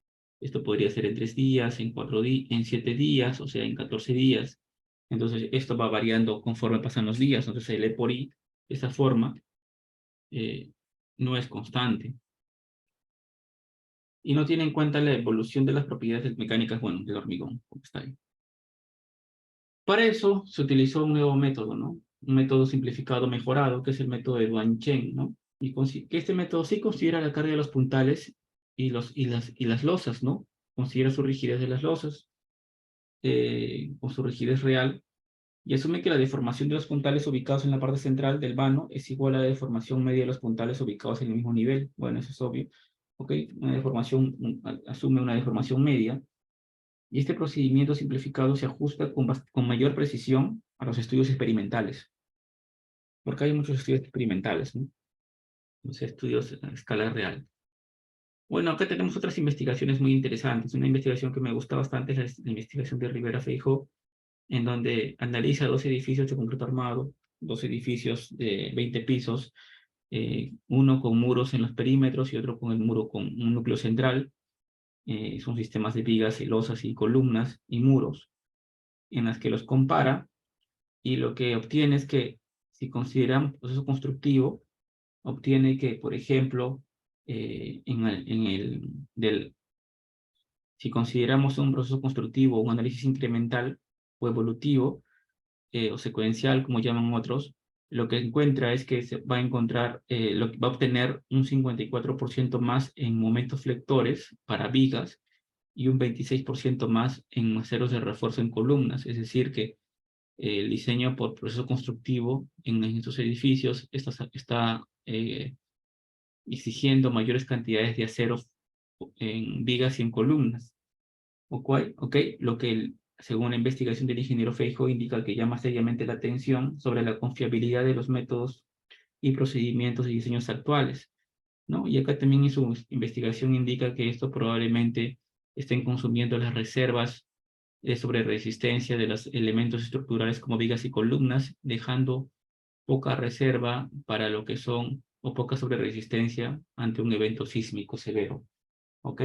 esto podría ser en 3 días, en 4 días, en 7 días, o sea, en 14 días. Entonces, esto va variando conforme pasan los días. Entonces, el E por I, de esa forma, eh, no es constante. Y no tiene en cuenta la evolución de las propiedades mecánicas, bueno, del hormigón, como está ahí. Para eso se utilizó un nuevo método, ¿no? Un método simplificado, mejorado, que es el método de Duan-Chen, ¿no? Que este método sí considera la carga de los puntales y las losas, ¿no? Considera su rigidez de las losas, o su rigidez real, y asume que la deformación de los puntales ubicados en la parte central del vano es igual a la deformación media de los puntales ubicados en el mismo nivel. Bueno, eso es obvio. ¿Ok? Asume una deformación media, y este procedimiento simplificado se ajusta con mayor precisión a los estudios experimentales, porque hay muchos estudios experimentales, ¿no? Los estudios a escala real. Bueno, acá tenemos otras investigaciones muy interesantes. Una investigación que me gusta bastante es la investigación de Rivera Feijó, en donde analiza dos edificios de concreto armado, dos edificios de 20 pisos, uno con muros en los perímetros y otro con el muro con un núcleo central. Son sistemas de vigas, losas y columnas y muros, en las que los compara, y lo que obtiene es que si consideramos proceso constructivo, obtiene que, por ejemplo, si consideramos un proceso constructivo, un análisis incremental o evolutivo, o secuencial, como llaman otros, lo que encuentra es que se va a encontrar, va a obtener un 54% más en momentos flectores para vigas y un 26% más en aceros de refuerzo en columnas. Es decir, que el diseño por proceso constructivo en estos edificios está exigiendo mayores cantidades de acero en vigas y en columnas. ¿Ok? Lo que, según la investigación del ingeniero Feijóo, indica que llama seriamente la atención sobre la confiabilidad de los métodos y procedimientos y diseños actuales, ¿no? Y acá también en su investigación indica que esto probablemente estén consumiendo las reservas sobre resistencia de los elementos estructurales como vigas y columnas, dejando poca reserva para lo que son, o poca sobreresistencia ante un evento sísmico severo, ¿ok?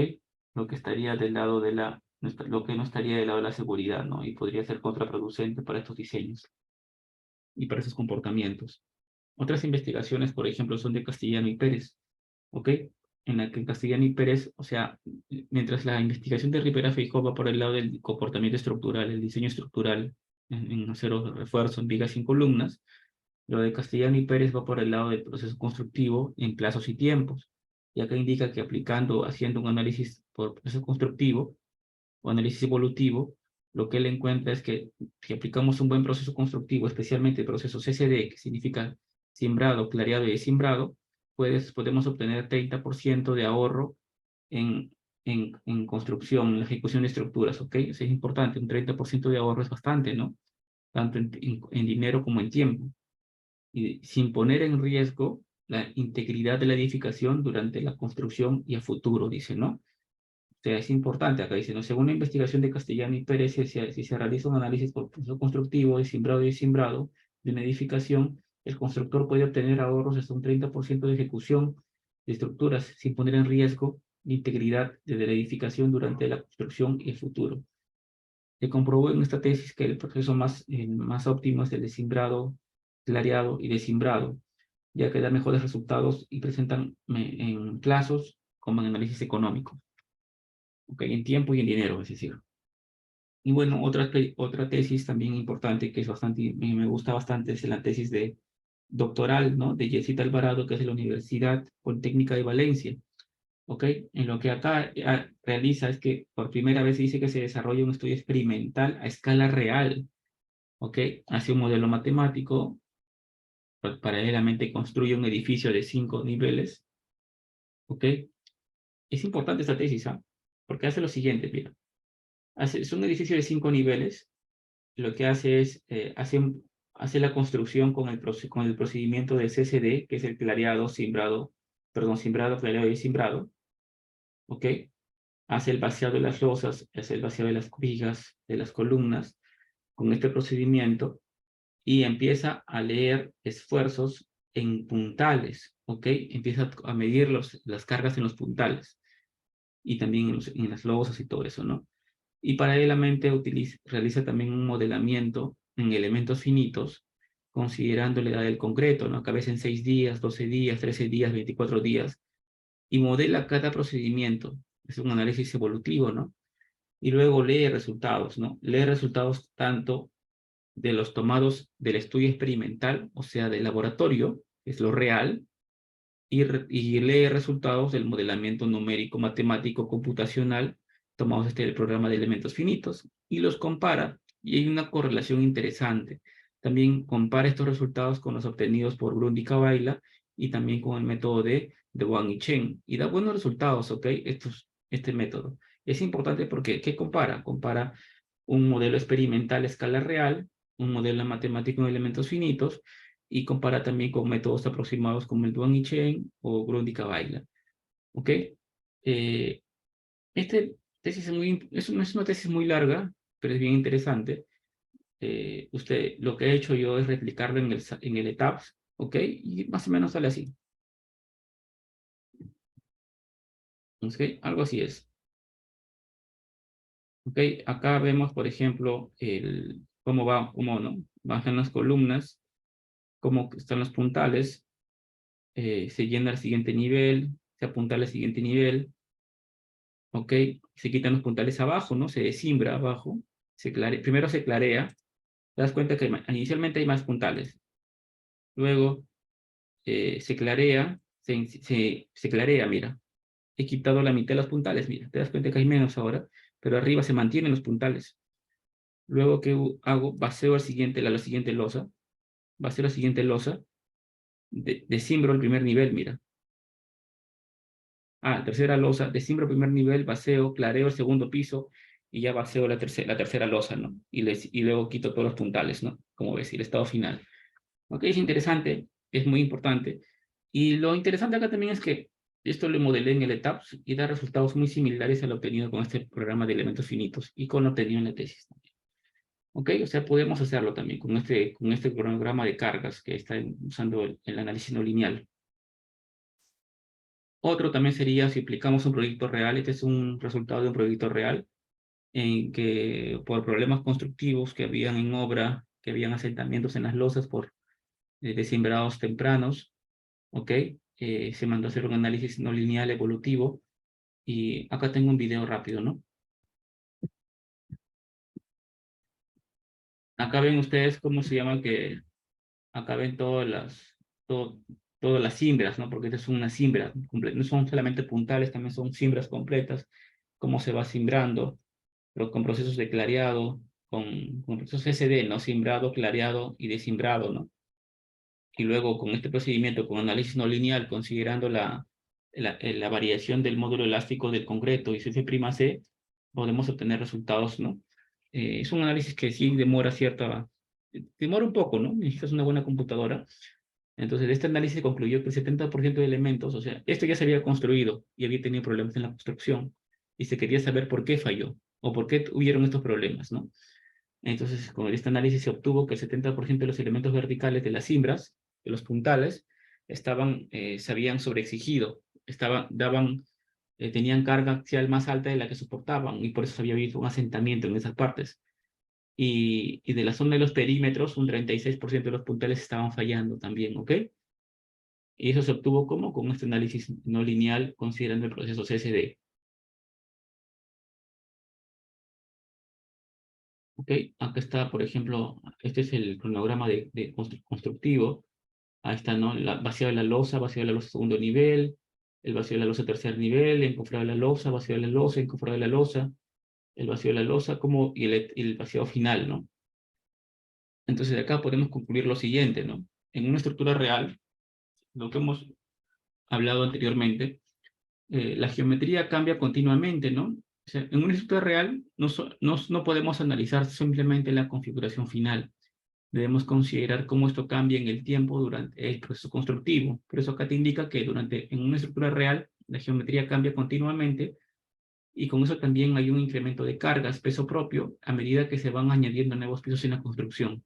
Lo que estaría del lado de lo que no estaría del lado de la seguridad, ¿no? Y podría ser contraproducente para estos diseños y para esos comportamientos. Otras investigaciones, por ejemplo, son de Castellano y Pérez, ¿ok? En la que en Castellano y Pérez, o sea, mientras la investigación de Rivera Feijó va por el lado del comportamiento estructural, el diseño estructural en acero refuerzo, en vigas y en columnas, lo de Castellano y Pérez va por el lado del proceso constructivo en plazos y tiempos, y acá indica que haciendo un análisis por proceso constructivo o análisis evolutivo, lo que él encuentra es que si aplicamos un buen proceso constructivo, especialmente el proceso CCD, que significa simbrado, clareado y desimbrado, podemos obtener 30% de ahorro en, en construcción, en la ejecución de estructuras, ¿ok? Eso es importante, un 30% de ahorro es bastante, ¿no? Tanto en dinero como en tiempo. Y sin poner en riesgo la integridad de la edificación durante la construcción y a futuro, dice, ¿no? O sea, es importante acá, dice, ¿no? Según la investigación de Castellano y Pérez, si se realiza un análisis por proceso constructivo de simbrado y desimbrado de una edificación, el constructor puede obtener ahorros hasta un 30% de ejecución de estructuras sin poner en riesgo la integridad de la edificación durante la construcción y el futuro. Se comprobó en esta tesis que el proceso más óptimo es el de simbrado, clareado y desimbrado, ya que da mejores resultados y presentan en plazos como en análisis económico. Okay, en tiempo y en dinero, es decir. Y bueno, otra tesis también importante que es bastante, me gusta bastante, es la tesis de doctoral, ¿no? De Yesita Alvarado, que es de la Universidad Politécnica de Valencia. ¿Ok? En lo que acá realiza es que por primera vez dice que se desarrolla un estudio experimental a escala real. ¿Ok? Hace un modelo matemático, paralelamente construye un edificio de 5 niveles. ¿Ok? Es importante esta tesis, ¿ah? Porque hace lo siguiente, mira. Es un edificio de 5 niveles. Lo que hace es, hace la construcción con con el procedimiento de CCD, que es el clareado, simbrado, perdón, simbrado, clareado y simbrado, ¿ok? Hace el vaciado de las losas, hace el vaciado de las vigas, de las columnas, con este procedimiento, y empieza a leer esfuerzos en puntales, ¿ok? Empieza a medir las cargas en los puntales, y también en las losas y todo eso, ¿no? Y paralelamente realiza también un modelamiento en elementos finitos, considerando la edad del concreto, ¿no? Que a veces en 6 días, 12 días, 13 días, 24 días, y modela cada procedimiento. Es un análisis evolutivo, ¿no? Y luego lee resultados, ¿no? Lee resultados tanto de los tomados del estudio experimental, o sea, del laboratorio, que es lo real, y lee resultados del modelamiento numérico, matemático, computacional, tomados del programa de elementos finitos, y los compara, y hay una correlación interesante. También compara estos resultados con los obtenidos por Grund y Cavaila, y también con el método de Wang y Chen, y da buenos resultados, ¿ok? Este método. Es importante porque, ¿qué compara? Compara un modelo experimental a escala real, un modelo matemático en elementos finitos, y compara también con métodos aproximados como el Duan y Chen o Grundy-Cavaila. ¿Ok? Este tesis no es una tesis muy larga, pero es bien interesante. Lo que he hecho yo es replicarlo en el ETABS, ¿ok? Y más o menos sale así. ¿Ok? Algo así es. ¿Ok? Acá vemos, por ejemplo, cómo no, bajan las columnas, cómo están los puntales, se llena al siguiente nivel, se apuntala al siguiente nivel, ¿ok? Se quitan los puntales abajo, ¿no? Se desimbra abajo, primero se clarea, te das cuenta que inicialmente hay más puntales, luego se clarea, se clarea, mira, he quitado la mitad de los puntales, mira, te das cuenta que hay menos ahora, pero arriba se mantienen los puntales. Luego, ¿qué hago? Vacío la siguiente losa, vacío la siguiente losa, desimbro el primer nivel, mira. Tercera losa, desimbro el primer nivel, vacío, clareo el segundo piso y ya vacío la tercera losa, ¿no? Y luego quito todos los puntales, ¿no? Como ves, el estado final. Ok, es interesante, es muy importante. Y lo interesante acá también es que esto lo modelé en el ETABS y da resultados muy similares al obtenido con este programa de elementos finitos y con lo obtenido en la tesis. ¿Ok? O sea, podemos hacerlo también con este cronograma de cargas que está usando el análisis no lineal. Otro también sería si aplicamos un proyecto real. Este es un resultado de un proyecto real en que por problemas constructivos que habían en obra, que habían asentamientos en las losas por desembrados tempranos, ¿ok? Se mandó a hacer un análisis no lineal evolutivo y acá tengo un video rápido, ¿no? Acá ven ustedes cómo se llama que acá ven todo- todas las cimbras, ¿no? Porque estas son unas cimbras, no son solamente puntales, también son cimbras completas, cómo se va cimbrando, pero con procesos de clareado, con procesos SD, ¿no? Cimbrado, clareado y desimbrado, ¿no? Y luego con este procedimiento, con análisis no lineal, considerando la variación del módulo elástico del concreto y su F'(C), podemos obtener resultados, ¿no? Es un análisis que sí demora un poco, ¿no? Necesitas una buena computadora. Entonces, este análisis concluyó que el 70% de elementos, o sea, esto ya se había construido y había tenido problemas en la construcción, y se quería saber por qué falló, o por qué hubieron estos problemas, ¿no? Entonces, con este análisis se obtuvo que el 70% de los elementos verticales de las cimbras, de los puntales, se habían sobreexigido, tenían carga axial más alta de la que soportaban, y por eso había habido un asentamiento en esas partes. Y de la zona de los perímetros, un 36% de los puntales estaban fallando también, ¿ok? Y eso se obtuvo como con este análisis no lineal considerando el proceso CSD. ¿Ok? Acá está, por ejemplo, este es el cronograma de constructivo. Ahí está, ¿no? Vaciado de la losa, vaciado de la losa segundo nivel, el vacío de la losa tercer nivel, encofrado de la losa, vacío de la losa, encofrado de la losa, el vacío de la losa, y el vaciado final, ¿no? Entonces de acá podemos concluir lo siguiente, ¿no? En una estructura real, lo que hemos hablado anteriormente, la geometría cambia continuamente, ¿no? O sea, en una estructura real no podemos analizar simplemente la configuración final. Debemos considerar cómo esto cambia en el tiempo durante el proceso constructivo. Por eso acá te indica que en una estructura real la geometría cambia continuamente y con eso también hay un incremento de cargas, peso propio, a medida que se van añadiendo nuevos pisos en la construcción.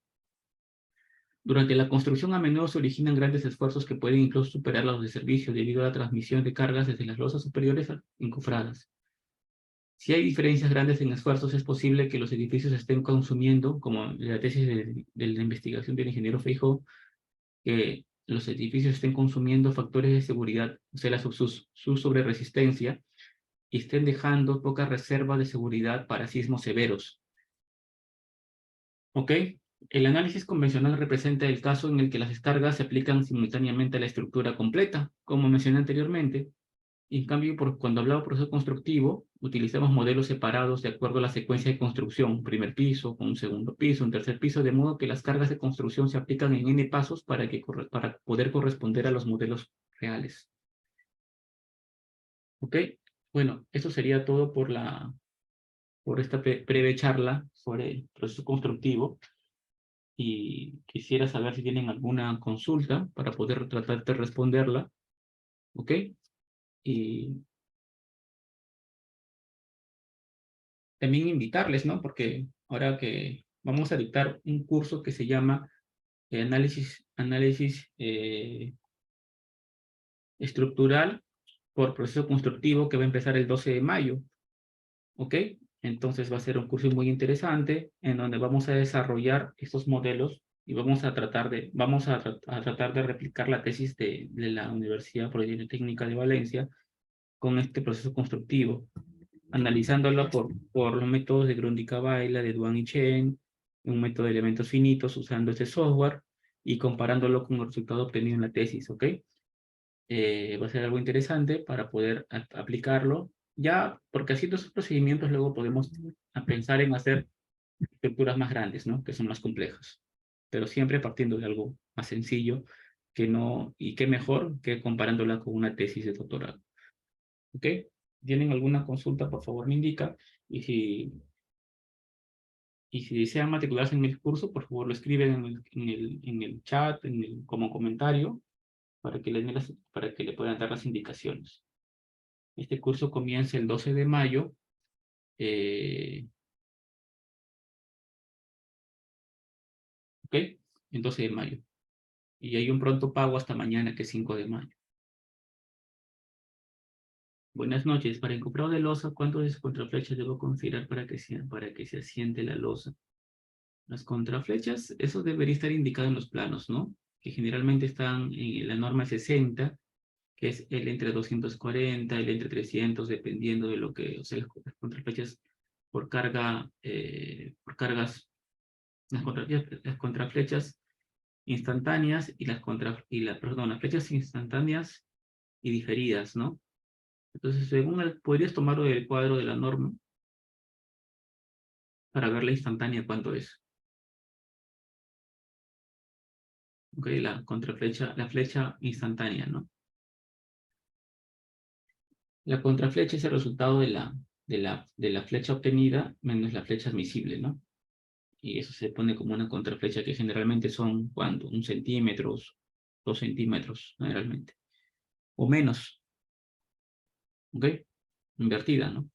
Durante la construcción a menudo se originan grandes esfuerzos que pueden incluso superar los de servicio debido a la transmisión de cargas desde las losas superiores a encofradas. Si hay diferencias grandes en esfuerzos, es posible que los edificios estén consumiendo, como la tesis de la investigación del ingeniero Feijó, que los edificios estén consumiendo factores de seguridad, o sea, su sobreresistencia, y estén dejando poca reserva de seguridad para sismos severos. ¿Ok? El análisis convencional representa el caso en el que las descargas se aplican simultáneamente a la estructura completa, como mencioné anteriormente. En cambio, cuando hablaba de proceso constructivo, utilizamos modelos separados de acuerdo a la secuencia de construcción, primer piso, un segundo piso, un tercer piso, de modo que las cargas de construcción se aplican en n pasos para poder corresponder a los modelos reales. ¿Ok? Bueno, eso sería todo por esta breve charla sobre el proceso constructivo, y quisiera saber si tienen alguna consulta para poder tratar de responderla. ¿Ok? Y también invitarles, ¿no? Porque ahora que vamos a dictar un curso que se llama análisis estructural por proceso constructivo, que va a empezar el 12 de mayo, ¿ok? Entonces va a ser un curso muy interesante en donde vamos a desarrollar estos modelos y vamos a tratar de replicar la tesis de la Universidad Politécnica de Valencia con este proceso constructivo, analizándolo por los métodos de Grundy-Cavallo, de Duan y Chen, un método de elementos finitos usando este software y comparándolo con el resultado obtenido en la tesis, ¿ok? Va a ser algo interesante para poder aplicarlo, ya, porque haciendo esos procedimientos luego podemos pensar en hacer estructuras más grandes, ¿no? Que son más complejas, pero siempre partiendo de algo más sencillo, que no, y qué mejor que comparándola con una tesis de doctorado. ¿Ok? ¿Tienen alguna consulta? Por favor, me indica. Y si desean matricularse en el curso, por favor, lo escriben en el chat, como comentario, para que le puedan dar las indicaciones. Este curso comienza el 12 de mayo. ¿ok? En 12 de mayo. Y hay un pronto pago hasta mañana, que es 5 de mayo. Buenas noches. Para el comprado de losa, ¿cuántos contraflechas debo considerar para que se asiente la losa? Las contraflechas, eso debería estar indicado en los planos, ¿no? Que generalmente están en la norma 60, que es el entre 240, el entre 300, dependiendo de lo que, o sea, las contraflechas por carga, por cargas, las contraflechas instantáneas y perdón, las flechas instantáneas y diferidas, ¿no? Entonces, podrías tomarlo del cuadro de la norma para ver la instantánea cuánto es. Ok, la contraflecha, la flecha instantánea, ¿no? La contraflecha es el resultado de la flecha obtenida menos la flecha admisible, ¿no? Y eso se pone como una contraflecha que generalmente son, ¿cuánto? 1 centímetro, 2 centímetros, generalmente. O menos, ¿ok? Invertida, ¿no?